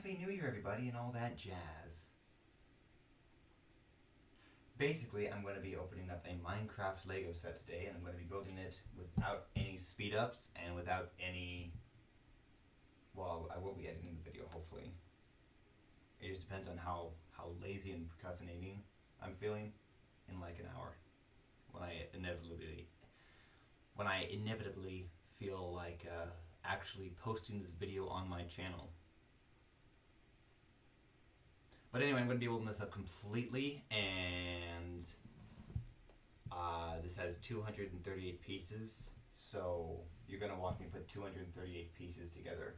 Happy New Year, everybody, and all that jazz. Basically, I'm going to be opening up a Minecraft Lego set today, and I'm going to be building it without any speed ups and without any. Well, I will be editing the video, hopefully. It just depends on how lazy and procrastinating I'm feeling in like an hour. When I inevitably feel like actually posting this video on my channel. But anyway, I'm going to be building this up completely, and this has 238 pieces, so you're going to watch me put 238 pieces together.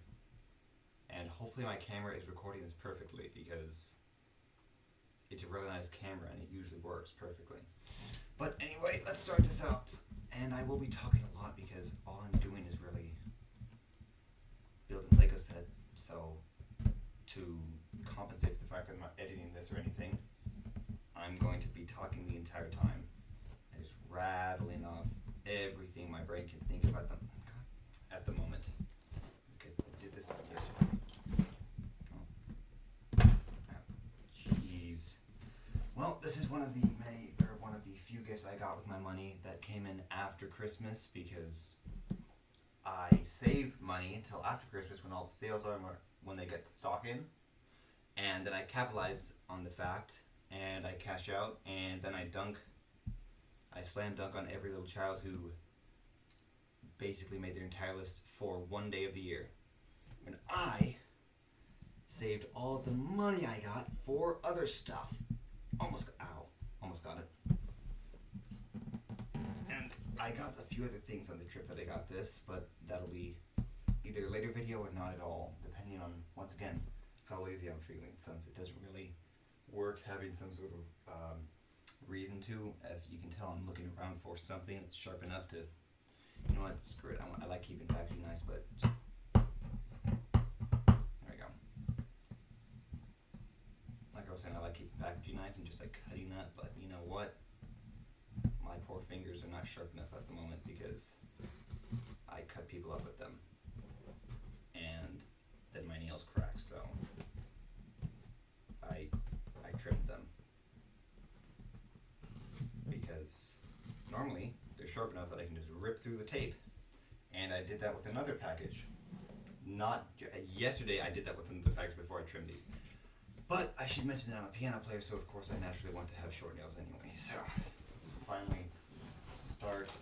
And hopefully my camera is recording this perfectly, because it's a really nice camera and it usually works perfectly. But anyway, let's start this up. And I will be talking a lot because all I'm doing is really building Lego set, so to compensate for the fact that I'm not editing this or anything, I'm going to be talking the entire time and just rattling off everything my brain can think of at the moment. Okay, I did this yesterday. Jeez. Well, this is one of the few gifts I got with my money that came in after Christmas, because I save money until after Christmas when all the sales are, when they get the stock in. And then I capitalize on the fact, and I cash out, and then I slam dunk on every little child who basically made their entire list for one day of the year. When I saved all of the money I got for other stuff. Almost got it. And I got a few other things on the trip that I got this, but that'll be either a later video or not at all, depending on, once again, how lazy I'm feeling, since it doesn't really work having some sort of reason to. If you can tell, I'm looking around for something that's sharp enough to, you know what, screw it. I like keeping packaging nice, but just, there we go. Like I was saying, I like keeping packaging nice and just like cutting that, but you know what? My poor fingers are not sharp enough at the moment because I cut people up with them, and then my nails crack, so I trimmed them, because normally they're sharp enough that I can just rip through the tape, and I did that with another package. Yesterday I did that with another package before I trimmed these. But I should mention that I'm a piano player, so of course I naturally want to have short nails anyway, so let's finally start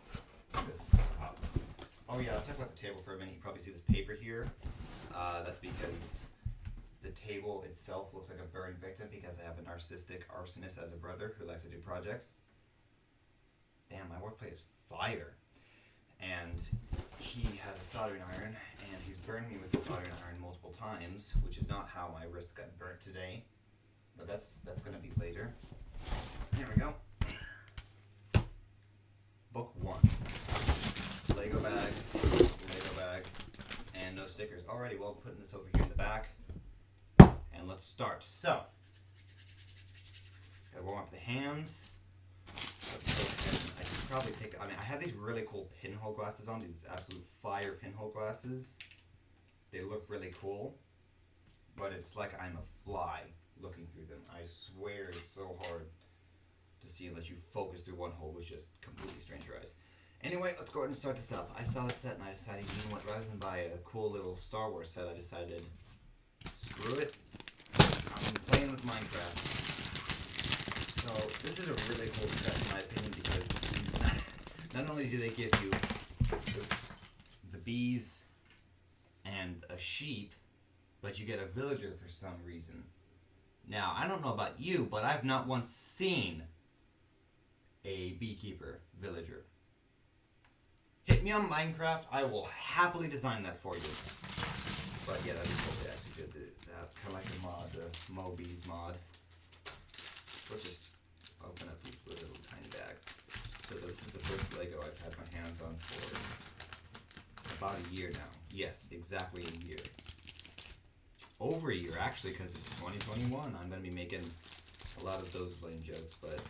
this up. Oh yeah, let's talk about the table for a minute. You probably see this paper here. That's because the table itself looks like a burn victim, because I have a narcissistic arsonist as a brother who likes to do projects. Damn, my work plate is fire. And he has a soldering iron, and he's burned me with the soldering iron multiple times, which is not how my wrist got burnt today. But that's going to be later. Here we go. Book 1. Lego bag, and no stickers. Alrighty, well, I'm putting this over here in the back, and let's start. So, gotta warm up the hands. Let's go ahead and I can probably take, I have these really cool pinhole glasses on, these absolute fire pinhole glasses. They look really cool, but it's like I'm a fly looking through them. I swear it's so hard to see unless you focus through one hole, which just completely strains your eyes. Anyway, let's go ahead and start this up. I saw this set and I decided, you know what, rather than buy a cool little Star Wars set, I decided, screw it, I'm playing with Minecraft. So this is a really cool set in my opinion, because not only do they give you the bees and a sheep, but you get a villager for some reason. Now, I don't know about you, but I've not once seen a beekeeper villager. Hit me on Minecraft, I will happily design that for you. But yeah, that'd be cool. They actually did that, kind of like the mod, the MoBees mod. We'll just open up these little tiny bags. So this is the first Lego I've had my hands on for about a year now. Yes, exactly a year. Over a year, actually, because it's 2021. I'm going to be making a lot of those lame jokes, but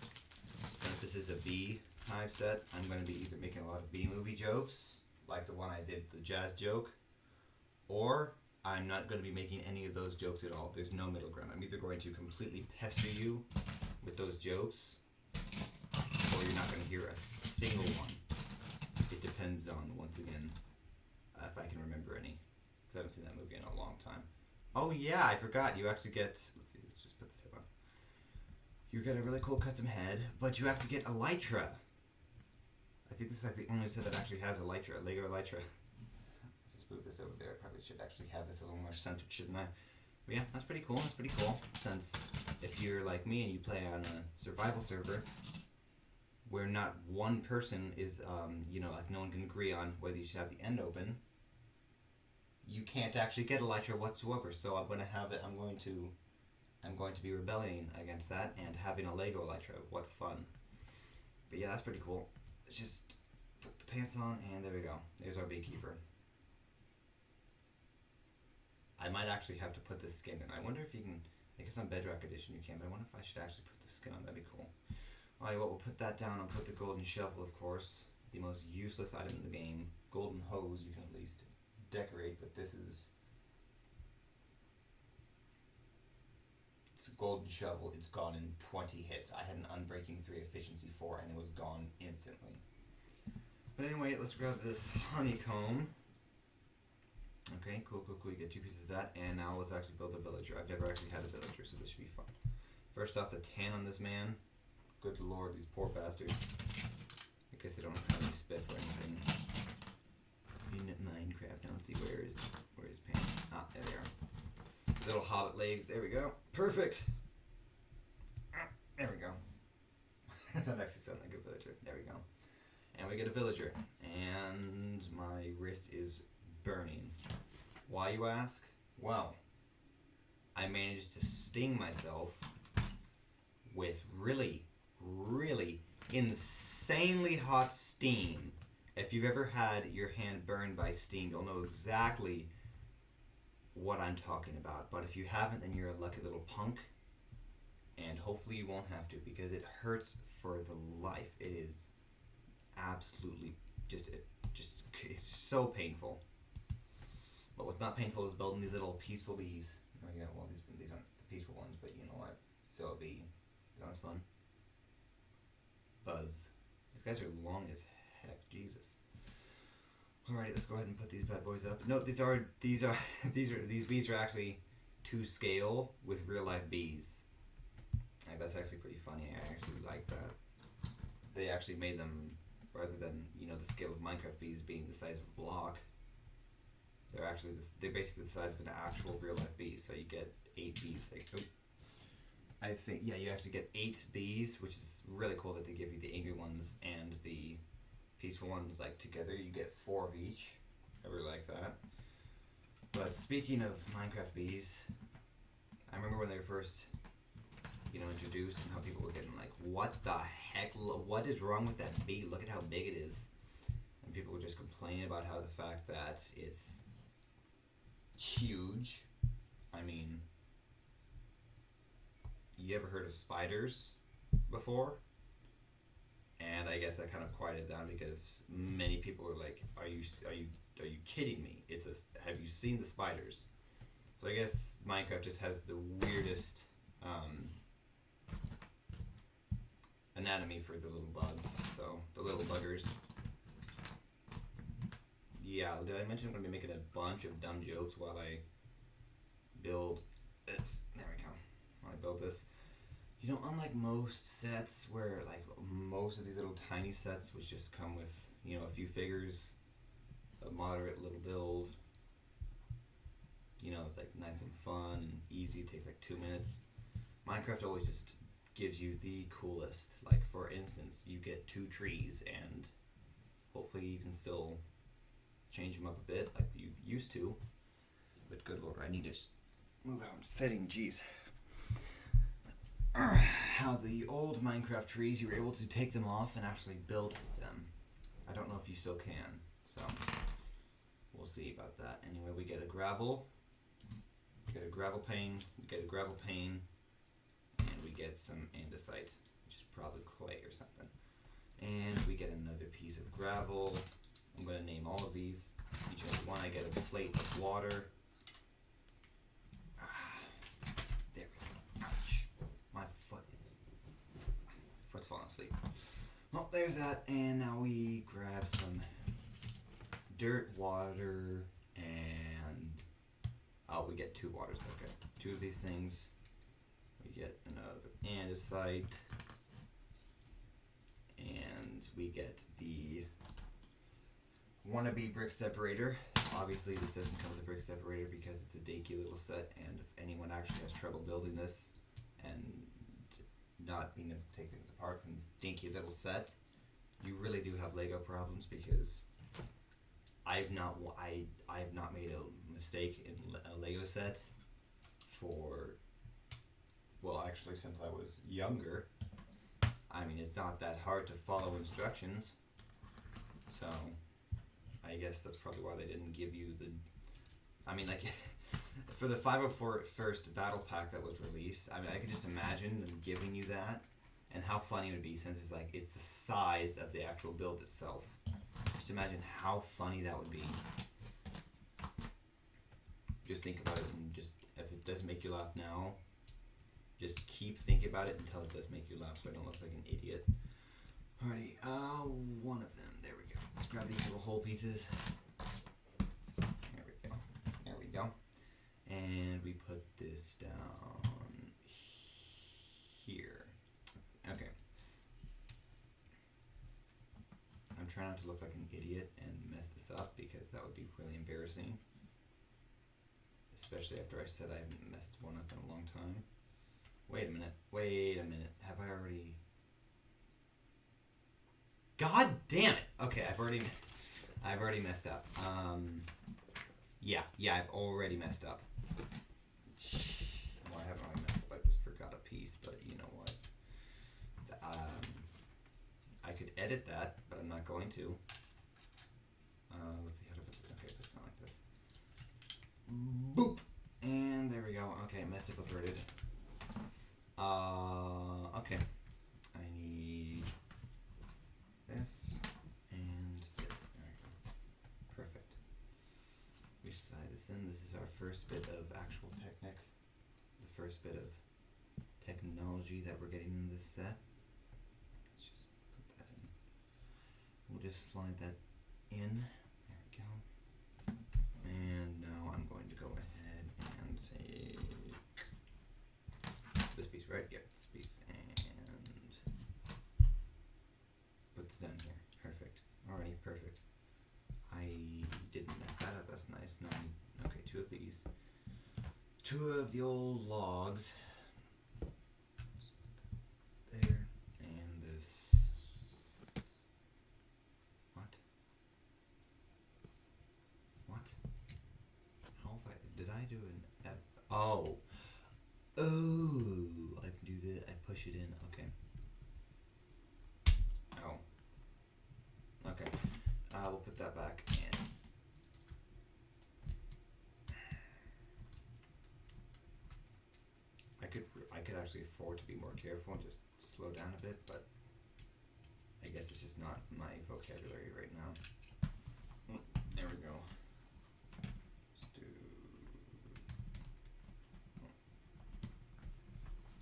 since this is a Beehive set, I'm going to be either making a lot of Bee Movie jokes, like the one I did, the jazz joke, or I'm not going to be making any of those jokes at all. There's no middle ground. I'm either going to completely pester you with those jokes, or you're not going to hear a single one. It depends on, once again, if I can remember any. Because I haven't seen that movie in a long time. Oh yeah, I forgot. You actually get... Let's see, let's just put this head on. You get a really cool custom head, but you have to get Elytra. I think this is like the only set that actually has Elytra, Lego Elytra. Let's just move this over there. I probably should actually have this a little more centered, shouldn't I? But yeah, that's pretty cool. That's pretty cool. Since if you're like me and you play on a survival server, where not one person is, like no one can agree on whether you should have the end open, you can't actually get Elytra whatsoever. So I'm going to be rebelling against that and having a Lego Elytra. What fun. But yeah, that's pretty cool. Let's just put the pants on, and there we go. There's our beekeeper. I might actually have to put this skin in. I wonder if you can... I guess on Bedrock Edition you can, but I wonder if I should actually put the skin on. That'd be cool. Alright, well, we'll put that down. I'll put the golden shovel, of course. The most useless item in the game. Golden hose you can at least decorate, but this is... It's a golden shovel. It's gone in 20 hits. I had an Unbreaking 3 Efficiency 4, and it was gone instantly. But anyway, let's grab this honeycomb. Okay, cool. You get 2 pieces of that, and now let's actually build a villager. I've never actually had a villager, so this should be fun. First off, the tan on this man. Good lord, these poor bastards. I guess they don't have any spit or anything. In Minecraft, now let's see, where is pants? Ah, there they are. Little hobbit legs, there we go. Perfect! There we go. That actually sounds like a villager. There we go. And we get a villager. And my wrist is burning. Why, you ask? Well, I managed to sting myself with really insanely hot steam. If you've ever had your hand burned by steam, you'll know exactly what I'm talking about. But if you haven't, then you're a lucky little punk. And hopefully you won't have to, because it hurts for the life. It is absolutely it's so painful. But what's not painful is building these little peaceful bees. Oh yeah, well these aren't the peaceful ones, but you know what? So a bee. Sounds fun. Buzz. These guys are long as heck. Jesus. Alright, let's go ahead and put these bad boys up. No, these bees are actually to scale with real life bees. That's actually pretty funny. I actually like that. They actually made them, rather than the scale of Minecraft bees being the size of a block. They're basically the size of an actual real life bee. So you get 8 bees. I think you actually get 8 bees, which is really cool that they give you the angry ones and the peaceful ones together. You get 4 of each. I really like that. But speaking of Minecraft bees, I remember when they were first introduced and how people were getting what the heck, what is wrong with that bee? Look at how big it is. And people were just complaining about how the fact that it's huge. I mean, you ever heard of spiders before? And I guess that kind of quieted down, because many people are like, are you kidding me? Have you seen the spiders? So I guess Minecraft just has the weirdest anatomy for the little bugs. So the little buggers. Yeah, did I mention I'm going to be making a bunch of dumb jokes while I build this? There we go. While I build this. Unlike most sets where, most of these little tiny sets which just come with, a few figures, a moderate little build, it's nice and fun and easy, it takes 2 minutes. Minecraft always just gives you the coolest. For instance, you get 2 trees, and hopefully you can still change them up a bit like you used to. But good lord, I need to move how I'm sitting, jeez. How the old Minecraft trees, you were able to take them off and actually build them. I don't know if you still can, so we'll see about that. Anyway, we get a gravel, we get a gravel pane, and we get some andesite, which is probably clay or something. And we get another piece of gravel. I'm going to name all of these. Each and every one, I get a plate of water. Well, there's that, and now we grab some dirt, water, and we get 2 waters. Okay, 2 of these things. We get another andesite, and we get the wannabe brick separator. Obviously, this doesn't come with a brick separator because it's a dinky little set, and if anyone actually has trouble building this and not being able to take things apart from this dinky little set, you really do have Lego problems, because I've not made a mistake in a Lego set for, well, actually since I was younger. I mean, it's not that hard to follow instructions, so I guess that's probably why they didn't give you the, I mean, like, for the 504 first battle pack that was released, I mean, I could just imagine them giving you that, and how funny it would be, since it's like, it's the size of the actual build itself. Just imagine how funny that would be. Just think about it, and just, if it does make you laugh now, just keep thinking about it until it does make you laugh, so I don't look like an idiot. Alrighty, one of them, there we go. Let's grab these little hole pieces. There we go, there we go. And we put this down here. Okay. I'm trying not to look like an idiot and mess this up, because that would be really embarrassing. Especially after I said I haven't messed one up in a long time. Wait a minute, have I already... God damn it! Okay, I've already messed up. Yeah, I've already messed up. Well, I haven't really messed up, I just forgot a piece, but you know what? I could edit that, but I'm not going to. Let's see how to put it. Okay, put it kind of like this. Boop! And there we go. Okay, mess up averted. Okay. I need this and this. There we go. Perfect. We slide this in. This is our first bit of actual Technic. The first bit of technology that we're getting in this set. Let's just put that in. We'll just slide that in. There we go. And now I'm going to go ahead and take this piece, right? Yep, this piece, and put this down here. Perfect. Alrighty, perfect. I didn't mess that up. That's nice. Now I need, okay, 2 of these. 2 of the old logs. There, and this. What? What? How have did I do an F? Oh. Oh, I do that. I push it in. Okay. Oh. Okay. We'll put that back in. I could actually afford to be more careful and just slow down a bit, but I guess it's just not my vocabulary right now. There we go. Let's do.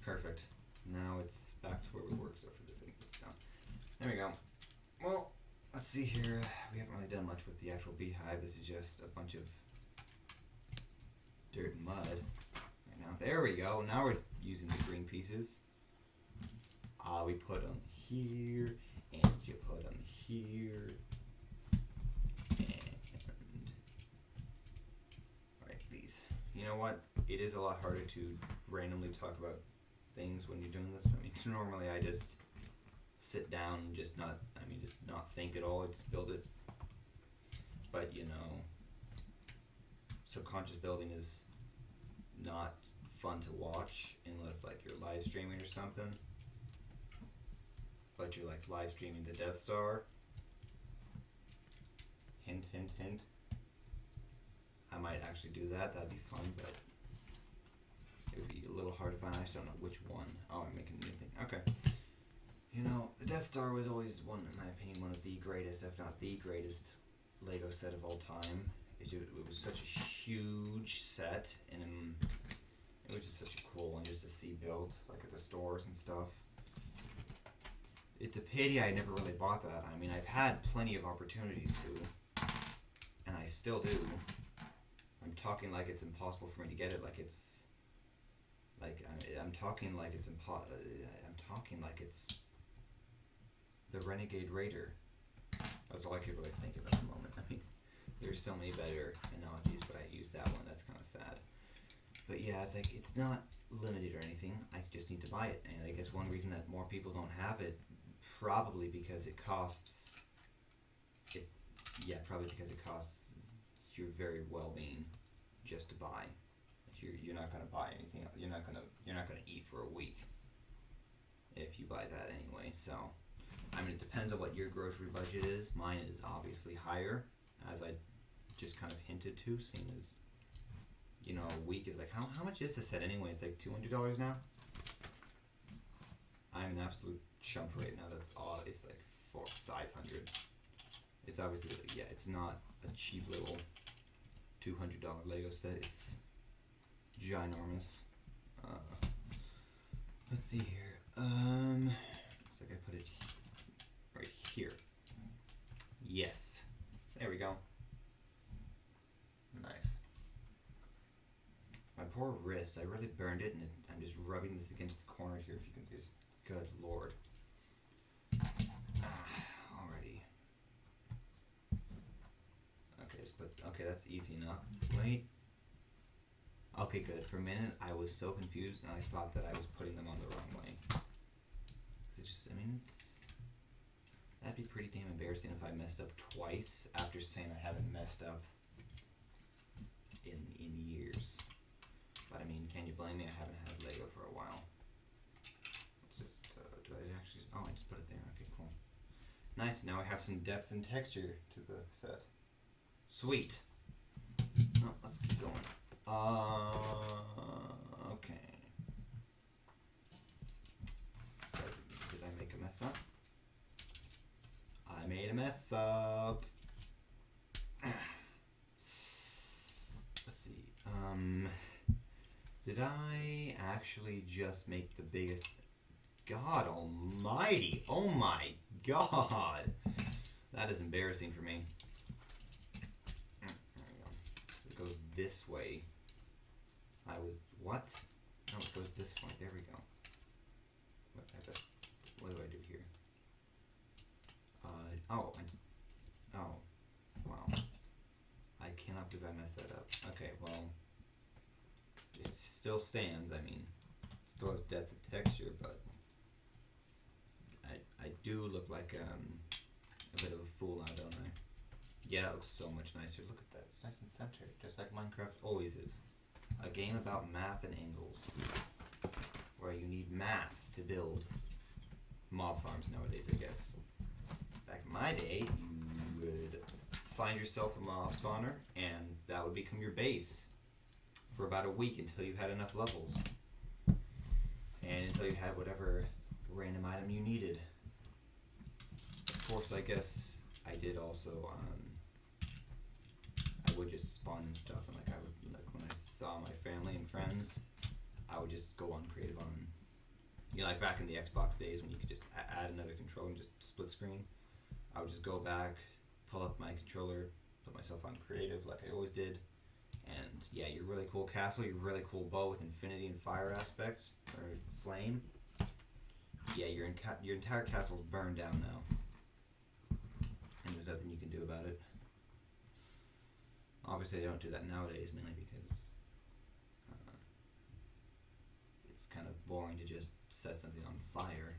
Perfect. Now it's back to where we were, except for this thing that's down. There we go. Well, let's see here. We haven't really done much with the actual beehive. This is just a bunch of dirt and mud right now. There we go. Now we're using the green pieces. We put them here, and you put them here, and right, these. You know what? It is a lot harder to randomly talk about things when you're doing this. I mean, normally I just sit down and just not think at all. I just build it. But you know, subconscious building is not fun to watch unless like you're live streaming or something. But you're like live streaming the Death Star. Hint, hint, hint. I might actually do that. That'd be fun, but it would be a little hard to find. I just don't know which one. Oh, I'm making a new thing. Okay. You know, the Death Star was always one, in my opinion, one of the greatest, if not the greatest, Lego set of all time. It was such a huge set, and it was just such a cool one just to see built, like at the stores and stuff. it's a pity I never really bought that. I mean, I've had plenty of opportunities to, and I still do. I'm talking like it's impossible for me to get it. Like it's, I'm talking like it's I'm talking like it's the Renegade Raider. That's all I could really think of at the moment. I mean, there's so many better analogies, but I used that one. That's kind of sad. But yeah, it's like it's not limited or anything. I just need to buy it, and I guess one reason that more people don't have it, probably because it costs. It, yeah, probably because it costs your very well-being just to buy. You're not gonna buy anything else. You're not gonna eat for a week if you buy that anyway. So, I mean, it depends on what your grocery budget is. Mine is obviously higher, as I just kind of hinted to, seeing as a week is like how much is the set anyway? It's like $200 now. I'm an absolute chump right now. That's all. It's like $500. It's obviously it's not a cheap little $200 Lego set. It's ginormous. Let's see here. Looks like I put it right here. Yes. There we go. Nice. My poor wrist. I really burned it, and I'm just rubbing this against the corner here. If you can see this. Good lord. Alrighty. Okay, that's easy enough. Wait. Okay, good. For a minute, I was so confused, and I thought that I was putting them on the wrong way. That'd be pretty damn embarrassing if I messed up twice after saying I haven't messed up in years. But I mean, can you blame me? I haven't had Lego for a while. Let's just, do I actually? Oh, I just put it there. Okay, cool. Nice. Now I have some depth and texture to the set. Sweet. Oh, let's keep going. Okay. Did I make a mess up? I made a mess up. Let's see. Did I actually just make the biggest? God almighty. Oh my god. That is embarrassing for me. There we go. It goes this way. What? No, it goes this way. There we go. What do I do here? Oh, wow. I cannot believe I messed that up. Okay, well, it still stands. I mean, it still has depth of texture, but I do look like a bit of a fool now, don't I? Yeah, it looks so much nicer. Look at that. It's nice and centered, just like Minecraft always is. A game about math and angles, where you need math to build mob farms nowadays, I guess. Back in my day, you would find yourself a mob spawner, and that would become your base for about a week until you had enough levels. And until you had whatever random item you needed. Of course, I guess I did also, I would just spawn and stuff, and like I would, like when I saw my family and friends, I would just go on creative on, like back in the Xbox days when you could just add another controller and just split screen. I would just go back, pull up my controller, put myself on creative like I always did, and yeah, your really cool castle, your really cool bow with infinity and fire aspect, or flame. Yeah, your entire castle's burned down now, and there's nothing you can do about it. Obviously, I don't do that nowadays, mainly because it's kind of boring to just set something on fire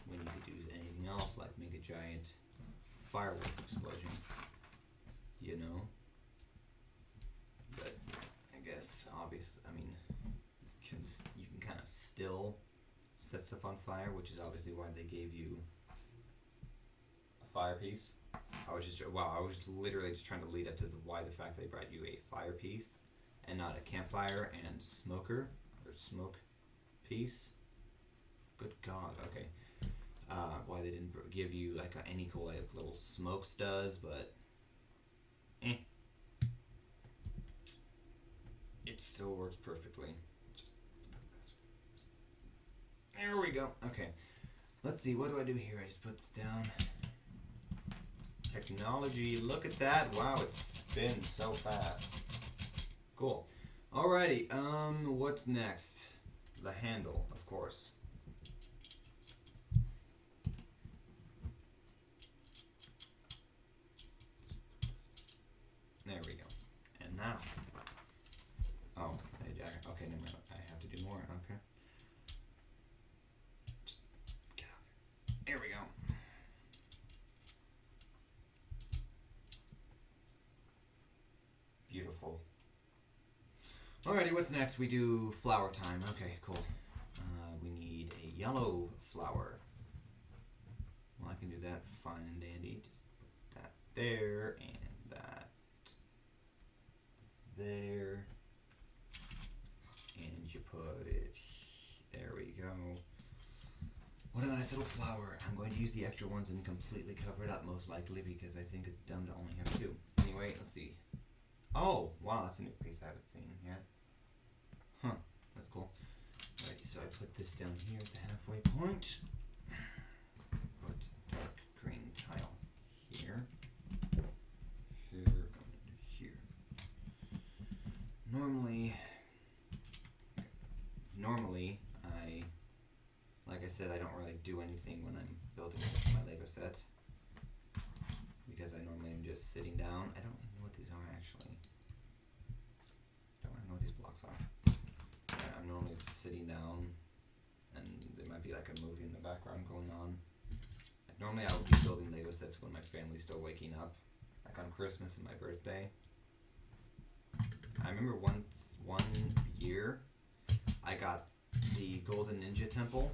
when you could do anything else, like make a giant firework explosion, you know? But I guess, obviously, I mean, you can kind of still set stuff on fire, which is obviously why they gave you a fire piece. I was literally just trying to lead up to why the fact they brought you a fire piece and not a campfire and smoker or smoke piece. Good God, okay. Why they didn't give you like any cool like little smoke studs, but it still works perfectly. There we go. Okay. Let's see, what do I do here? I just put this down. Technology, look at that. Wow, it spins so fast. Cool. Alrighty, what's next? The handle, of course. There we go. And now. Oh, okay, never mind. I have to do more. Okay. Just get out there. There we go. Beautiful. Alrighty, what's next? We do flower time. Okay, cool. We need a yellow flower. Well, I can do that fine and dandy. Just put that there and that there. And you put it. There we go. What a nice little flower. I'm going to use the extra ones and completely cover it up, most likely, because I think it's dumb to only have two. Anyway, let's see. Oh, wow, that's a new piece I haven't seen yet. Huh, that's cool. Alright, so I put this down here at the halfway point. Put dark green tile here. Here, and here. Normally, like I said, I don't really do anything when I'm building my Lego set. Because I normally am just sitting down. I don't know what these are actually. Don't really know what these blocks are. I'm normally just sitting down and there might be like a movie in the background going on. Like normally I would be building Lego sets when my family's still waking up. Like on Christmas and my birthday. I remember one year I got the Golden Ninja Temple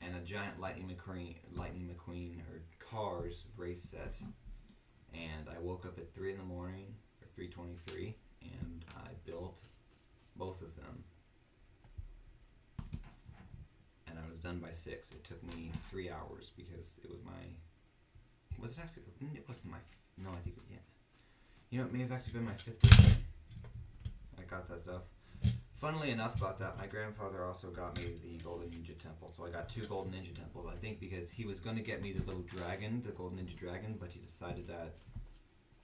and a giant Lightning McQueen or Cars race set, and I woke up at 3 in the morning or 3:23, and I built both of them, and I was done by 6. It took me 3 hours because it was it actually? It wasn't my. No, I think yeah. You know, it may have actually been my 5th birthday. I got that stuff. Funnily enough about that, my grandfather also got me the Golden Ninja Temple, so I got 2 Golden Ninja Temples, I think because he was going to get me the little dragon, the Golden Ninja Dragon, but he decided that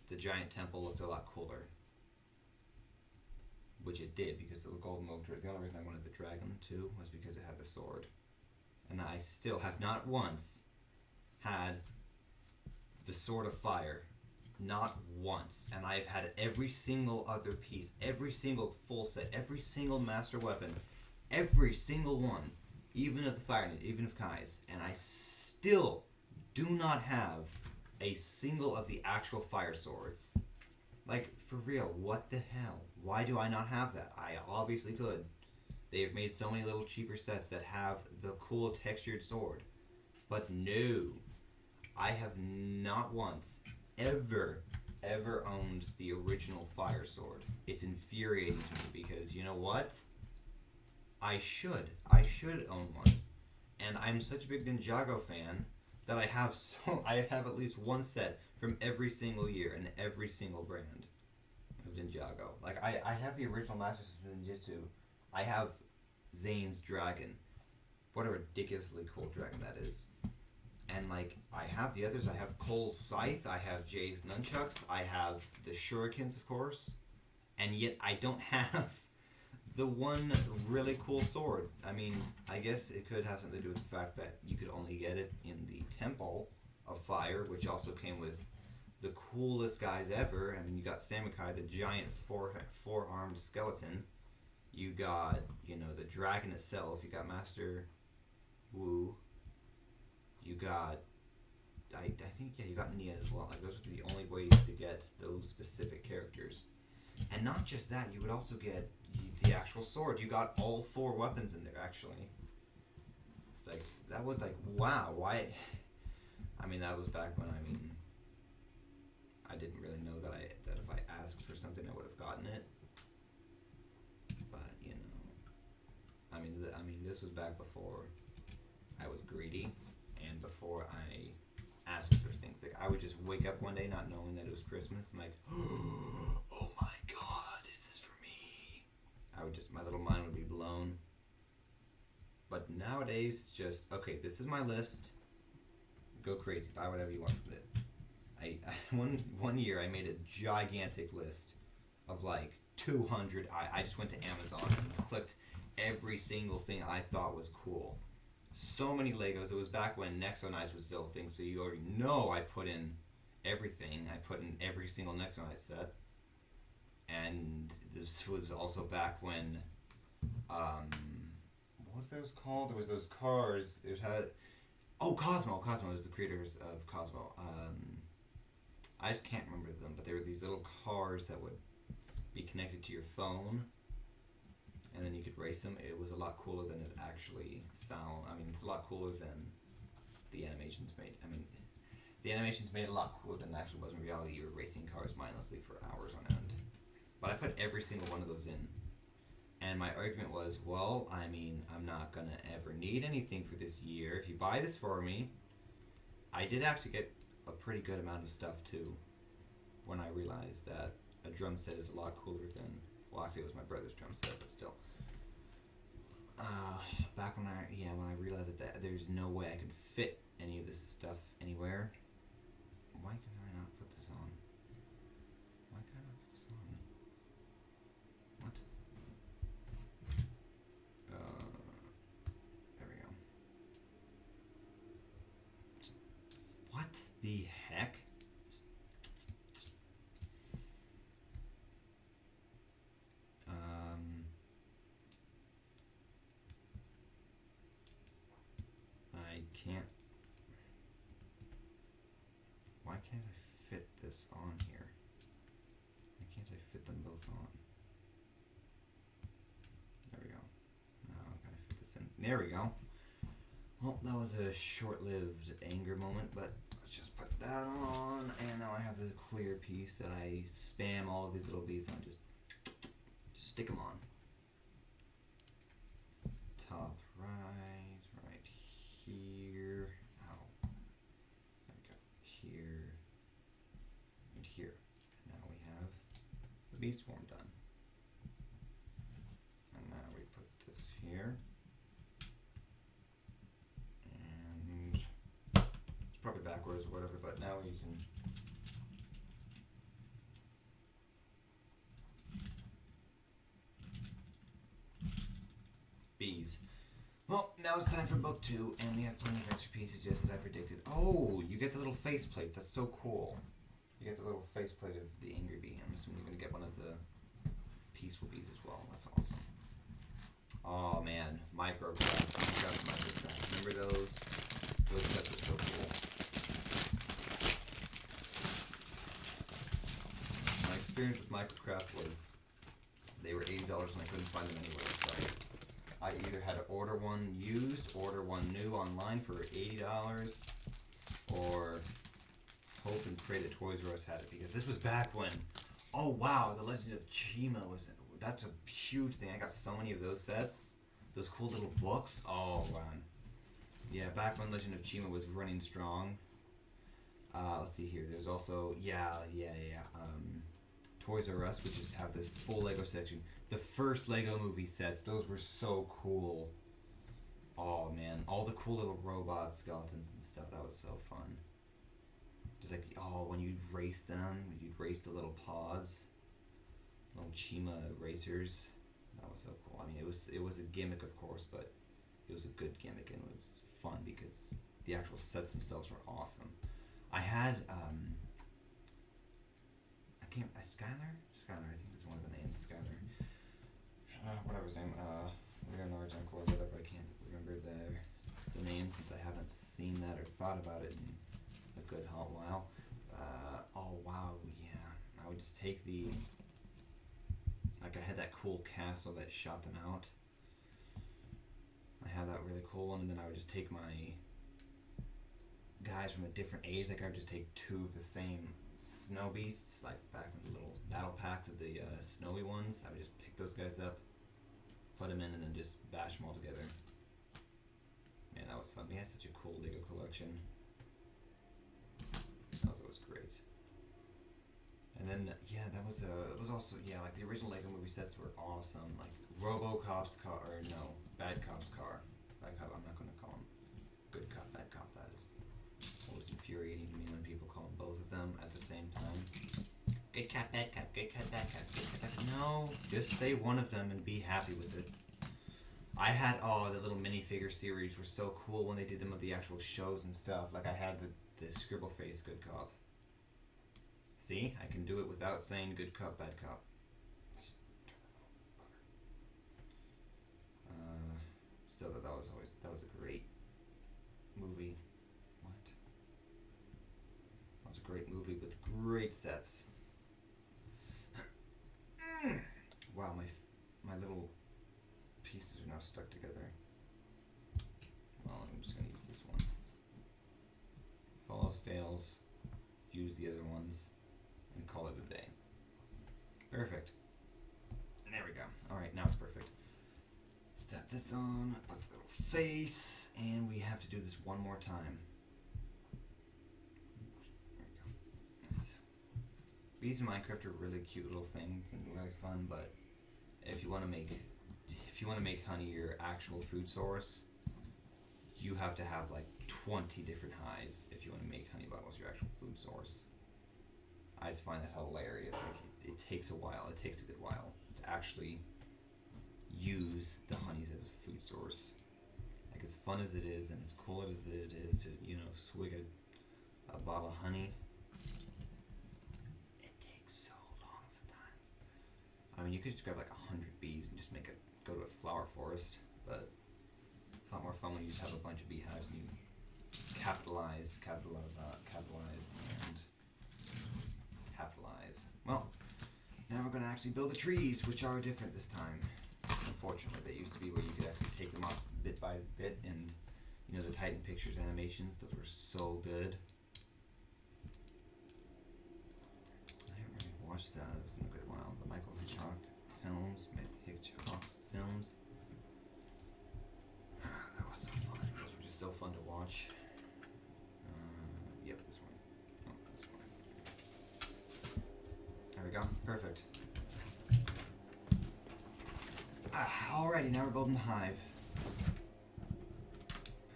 the giant temple looked a lot cooler. Which it did, because the Golden Ninja Dragon, the only reason I wanted the dragon too was because it had the sword. And I still have not once had the Sword of Fire. Not once. And I've had every single other piece, every single full set, every single master weapon, every single one, even of the Fire Ninja, even of Kai's, and I still do not have a single of the actual fire swords. Like, for real, what the hell? Why do I not have that? I obviously could. They have made so many little cheaper sets that have the cool textured sword. But no, I have not once ever owned the original fire sword. It's infuriating to me because you know what? I should own one. And I'm such a big Ninjago fan that I have at least one set from every single year and every single brand of Ninjago. Like I have the original Master System Ninjutsu. I have Zane's dragon. What a ridiculously cool dragon that is. And like I have the others, I have Cole's scythe, I have Jay's nunchucks, I have the shurikens, of course, and yet I don't have the one really cool sword. I mean, I guess it could have something to do with the fact that you could only get it in the Temple of Fire, which also came with the coolest guys ever. I mean, you got Samukai, the giant four-armed skeleton. You got, the dragon itself. You got Master Wu. You got, I think, you got Nia as well. Like, those are the only ways to get those specific characters. And not just that, you would also get the actual sword. You got all 4 weapons in there, actually. Like, that was like, wow, why? I mean, that was back when, I didn't really know that if I asked for something, I would have gotten it. But, this was back before I was greedy. And before I asked for things, like I would just wake up one day not knowing that it was Christmas and like, oh my God, is this for me? My little mind would be blown. But Nowadays, it's just okay. This is my list. Go crazy. Buy whatever you want from it. One year I made a gigantic list of like 200. I just went to Amazon and clicked every single thing I thought was cool. So many Legos. It was back when Nexo Knights was still a thing, so you already know I put in everything. I put in every single Nexo Knight set. And this was also back when, what are those called? There was those cars. It had, Cosmo. Cosmo was the creators of Cosmo. I just can't remember them, but they were these little cars that would be connected to your phone, and then you could race them. It was a lot cooler than it actually sound. I mean, it's a lot cooler than the animations made. I mean, the animations made it a lot cooler than it actually was in reality. You were racing cars mindlessly for hours on end. But I put every single one of those in. And my argument was, well, I mean, I'm not going to ever need anything for this year. If you buy this for me, I did actually get a pretty good amount of stuff too when I realized that a drum set is a lot cooler than, well, actually it was my brother's drum set, but still. Back when I realized that there's no way I could fit any of this stuff anywhere. Why can I not put this on? Why can I not put this on? What? There we go. What the heck? I can't. Why can't I fit this on here? Why can't I fit them both on? There we go. Now can I fit this in? There we go. Well, that was a short-lived anger moment, but let's just put that on, and now I have the clear piece that I spam all of these little beads, and I just stick them on. Top right here. Ow. There we go. Here and here. Now we have the bee swarm done. And now we put this here. And it's probably backwards or whatever, but now we can bees. Well, now it's time for book 2, and we have plenty of extra pieces just as I predicted. Oh, you get the little faceplate. That's so cool. You get the little faceplate of the angry bee. I'm assuming you're going to get one of the peaceful bees as well. That's awesome. Oh, man. Microcraft. Remember those? Those sets were so cool. My experience with Microcraft was they were $80 and I couldn't find them anywhere, so I either had to order one used, order one new online for $80, or hope and pray that Toys R Us had it, because this was back when, oh wow, The Legend of Chima that's a huge thing. I got so many of those sets, those cool little books. Oh man, yeah, back when Legend of Chima was running strong. Let's see here. There's also Toys R Us, which is have the full Lego section. The first Lego movie sets, those were so cool. Oh man, all the cool little robot skeletons and stuff, that was so fun. Just like, when you'd race them, you'd race the little pods, little Chima racers. That was so cool. I mean, it was a gimmick, of course, but it was a good gimmick and it was fun because the actual sets themselves were awesome. I had, Skylar, I think that's one of the names, Skylar. Whatever his name, Leonard's uncle or whatever, I can't remember the name since I haven't seen that or thought about it in a good hot while. Oh wow, yeah. I would just take I had that cool castle that shot them out. I had that really cool one, and then I would just take my guys from a different age, I would just take 2 of the same snow beasts, like back in the little battle packs of the snowy ones. I would just pick those guys up, put them in, and then just bash them all together. Man, that was fun. We had such a cool Lego collection. That was always great. And then, that was also, like the original Lego movie sets were awesome. Like RoboCop's car, Bad Cop's car. I'm not going to call him good cop, bad cop. That is always infuriating to me when people call both of them at the same time. Good cop, bad cop, good cop, bad cop, good cop, bad cop. No, just say one of them and be happy with it. I had, the little minifigure series were so cool when they did them of the actual shows and stuff. Like I had the Scribble Face good cop. See, I can do it without saying good cop, bad cop. Still, that was a great movie. What? That was a great movie with great sets. Wow, my little pieces are now stuck together. Well, I'm just gonna use this one. If all else fails, use the other ones and call it a day. Perfect. There we go. Alright, now it's perfect. Set this on, put the little face, and we have to do this one more time. There we go. Bees in Minecraft are really cute little things and really fun, but if you want to make honey your actual food source, you have to have like 20 different hives if you want to make honey bottles your actual food source. I just find that hilarious. Like it takes a while. It takes a good while to actually use the honeys as a food source. Like as fun as it is and as cool as it is to swig a bottle of honey, it takes so long sometimes. I mean, you could just grab like 100 bees and just go to a flower forest, but it's a lot more fun when you just have a bunch of beehives and you capitalize, and capitalize. Well, now we're going to actually build the trees, which are different this time. Unfortunately, they used to be where you could actually take them off bit by bit, and the Titan Pictures animations, those were so good. I haven't really watched that. It was in a good while. The Michael Hitchcock films, that was so fun. Those were just so fun to watch. Yep, this one. Oh, this one. There we go. Perfect. Alrighty, now we're building the hive.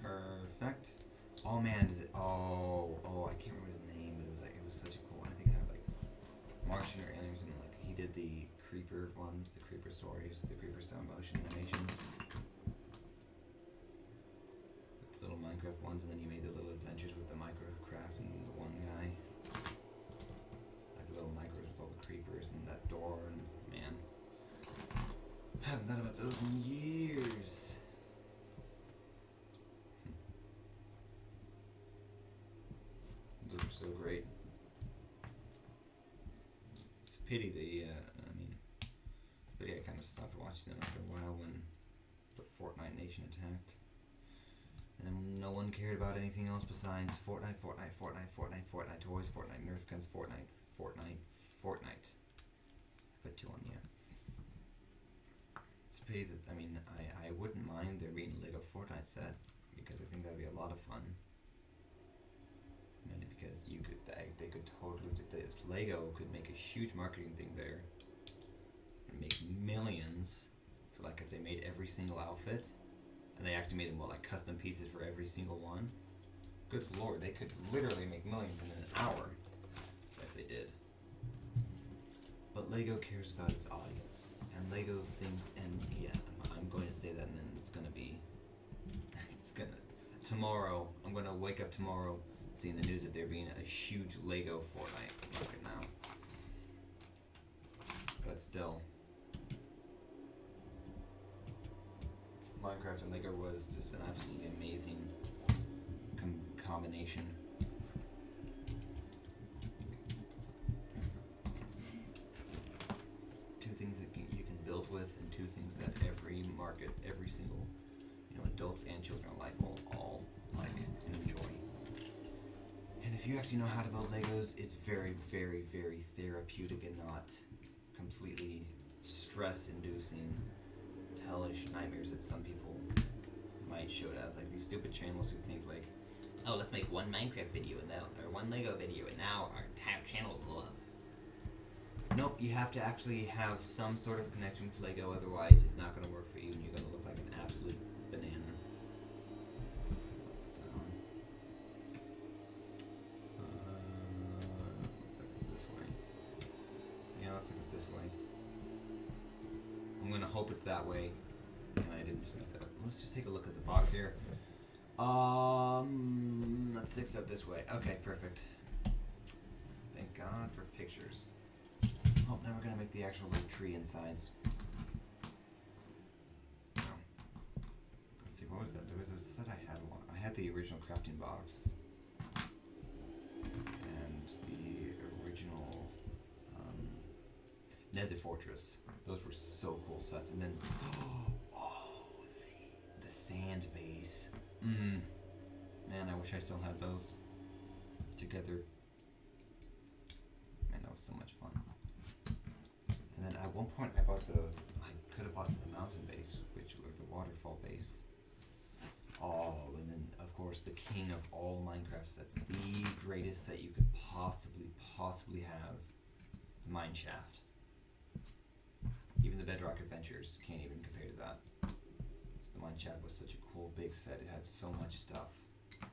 Perfect. Oh man, does it? Oh, I can't remember his name, but it was such a cool one. I think it had like Martian or alien or something. Like he did the creeper ones, the creeper stories, the creeper style motion animations, with the little Minecraft ones, and then he made the little adventures with the Minecraft and the one guy, like the little micros with all the creepers and that door, and man, I haven't thought about those in years. Those are so great. It's a pity I kind of stopped watching them after a while when the Fortnite Nation attacked. And no one cared about anything else besides Fortnite toys, Fortnite Nerf guns, Fortnite. I put two on you. It's a pity that, I wouldn't mind there being a Lego Fortnite set, because I think that'd be a lot of fun. Mainly because they could totally, if Lego could make a huge marketing thing there, and make millions for like if they made every single outfit, and they actually made them custom pieces for every single one. Good lord, they could literally make millions in an hour if they did. But Lego cares about its audience, and Lego I'm going to say that, and then tomorrow, I'm going to wake up tomorrow seeing the news of there being a huge Lego Fortnite market now. But still, Minecraft and Lego was just an absolutely amazing combination. Two things that you can build with, and two things that every single, adults and children alike will all like and enjoy. And if you actually know how to build Legos, it's very, very, very therapeutic and not completely stress-inducing, hellish nightmares that some people might show out. Like these stupid channels who think like, oh, let's make one Minecraft video or one Lego video, and now our entire channel will blow up. Nope, you have to actually have some sort of connection to Lego, otherwise it's not going to work for you and you're going to look like an absolute banana. it's that way. And I didn't just mess that up. Let's just take a look at the box here. Let's fix it this way. Okay, perfect. Thank God for pictures. Oh, now we're gonna make the actual little tree insides. Oh. Let's see, what was that? There was a set I had. I had the original crafting box and the original Nether Fortress. Those were so cool sets. And then, oh, the sand base. Man, I wish I still had those together. Man, that was so much fun. And then at one point I could have bought the mountain base, which were the waterfall base. Oh, and then of course the king of all Minecraft sets, the greatest that you could possibly have, the mine shaft. Even the Bedrock Adventures can't even compare to that. So the mine shaft was such a cool big set. It had so much stuff. It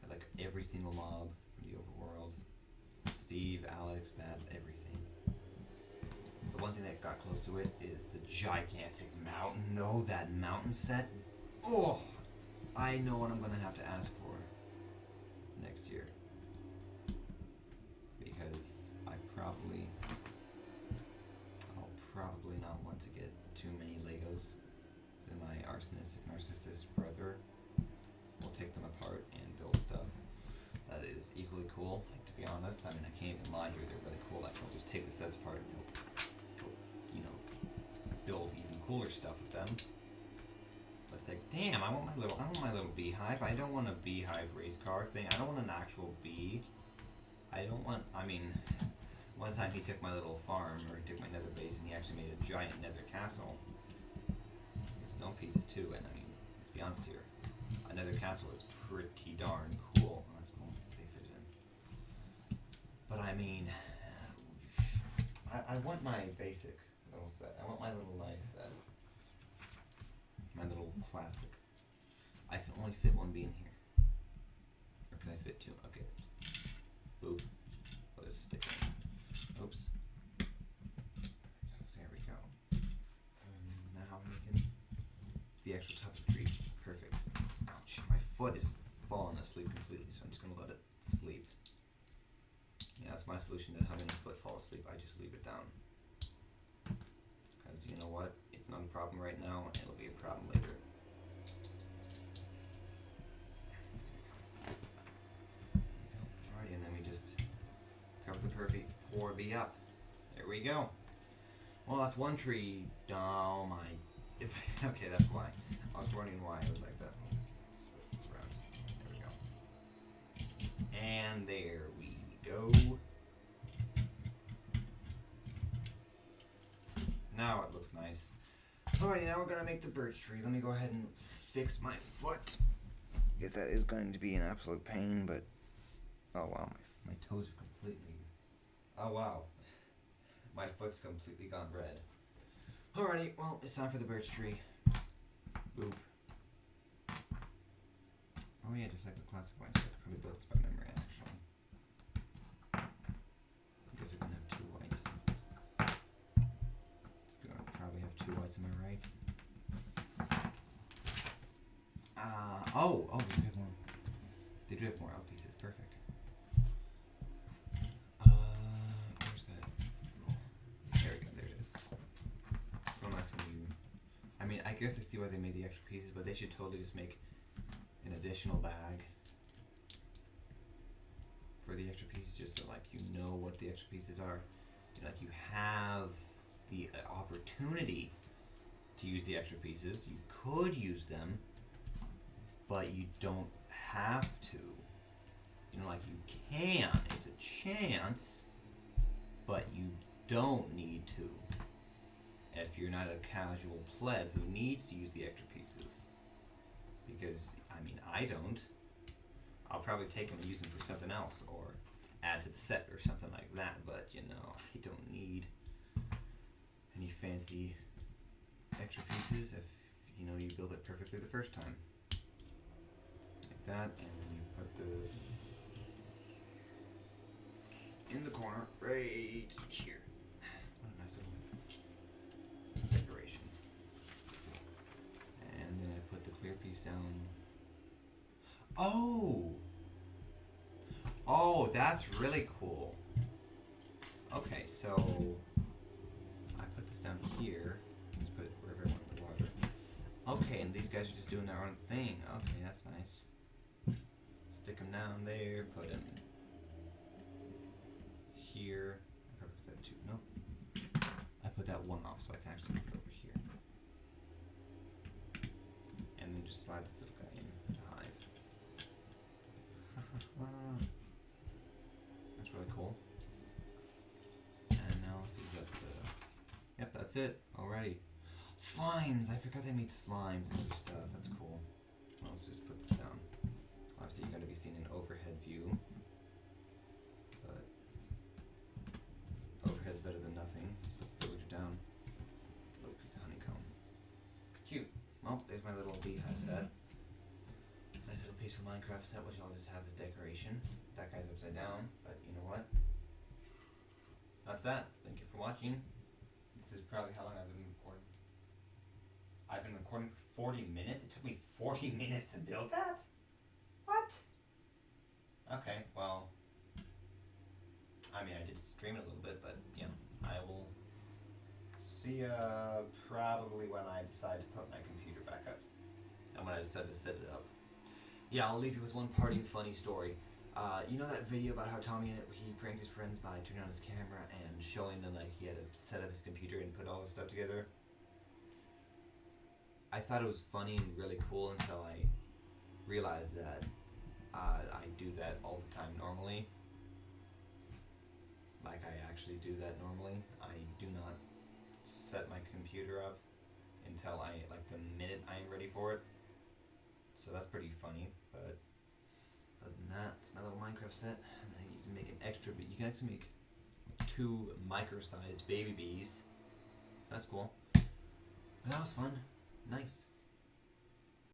had like every single mob from the overworld. Steve, Alex, Babs, everything. The one thing that got close to it is the gigantic mountain. No, that mountain set. Oh, I know what I'm gonna have to ask for next year, because I'll probably not want to get too many Legos. Then my arsonic narcissist brother will take them apart and build stuff that is equally cool. Like, to be honest, I mean, I can't even lie here. They're really cool. Like, I'll just take the sets apart and build even cooler stuff with them. But it's like, damn, I want my little beehive. I don't want a beehive race car thing. I don't want an actual bee. I mean, one time he took my little farm, or he took my nether base, and he actually made a giant nether castle with his own pieces too. And I mean, let's be honest here, a nether castle is pretty darn cool. That's cool. They fit in. But I mean, I want my basic little set. I want my little nice set. My little classic. I can only fit one bean here. Or can I fit two? Okay. Boop. I'll just stick it. Oops. There we go. Now we can. The actual top of the tree. Perfect. Ouch. My foot is falling asleep completely, so I'm just going to let it sleep. Yeah, that's my solution to having a foot fall asleep. I just leave it down. Because you know what? It's not a problem right now, and it'll be a problem later. Alrighty, and then we just cover the poor bee up. There we go. Well, that's one tree. Oh my. Okay, that's why. I was wondering why it was like that. Let me just switch this around. There we go. And there we go. Now it looks nice. Alrighty, now we're gonna make the birch tree. Let me go ahead and fix my foot. Because that is going to be an absolute pain, but oh wow, my toes are completely. Oh wow, my foot's completely gone red. Alrighty, well, it's time for the birch tree. Boop. Oh yeah, just like the classic one. So I could probably build this by memory, actually. I guess we're gonna have two whites. It's gonna probably have two whites, am I right? Oh, they do have more. They do have more out pieces. Perfect. Where's that? There we go. There it is. So nice when you. I mean, I guess I see why they made the extra pieces, but they should totally just make an additional bag for the extra pieces, just so like you know what the extra pieces are. Like you have the opportunity to use the extra pieces. You could use them, but you don't have to. You know, like you can. It's a chance, but you don't need to. If you're not a casual pleb who needs to use the extra pieces. Because, I mean, I don't. I'll probably take them and use them for something else, or add to the set or something like that, but, you know, I don't need any fancy extra pieces if, you know, you build it perfectly the first time. Like that, and then you put those in the corner right here. What a nice little decoration. down. Oh! Oh, that's really cool. Okay, so I put this down here. Just put it wherever I want the water. Okay, and these guys are just doing their own thing. Okay, that's nice. Stick them down there, put them here. I probably put that too. Nope. I put that one off so I can actually put it over here. And then just slide this little guy in to hive. That's really cool. And now let's see if that's the. Yep, that's it. Alrighty. Slimes! I forgot they made slimes and other stuff. That's cool. Well, let's just put this down. Obviously, you're going to be seeing an overhead view. But overhead's better than nothing. Put the villager down. Little piece of honeycomb. Cute. Well, there's my little beehive set. Nice little piece of Minecraft set, which I'll just have as decoration. That guy's upside down, but you know what? That's that. Thank you for watching. This is probably how long I've been recording. I've been recording for 40 minutes? It took me 40 minutes to build that? What? Okay, well, I mean, I did stream it a little bit, but, you know, I will see ya probably when I decide to put my computer back up. And when I decide to set it up. Yeah, I'll leave you with one parting funny story. You know that video about how Tommy and he pranked his friends by turning on his camera and showing them like he had to set up his computer and put all his stuff together? I thought it was funny and really cool until I realized that I do that all the time normally. Like I actually do that normally. I do not set my computer up until like the minute I am ready for it. So that's pretty funny, but other than that, it's my little Minecraft set. And then you can make an extra, but you can actually make 2 micro-sized baby bees. That's cool. That was fun. Nice.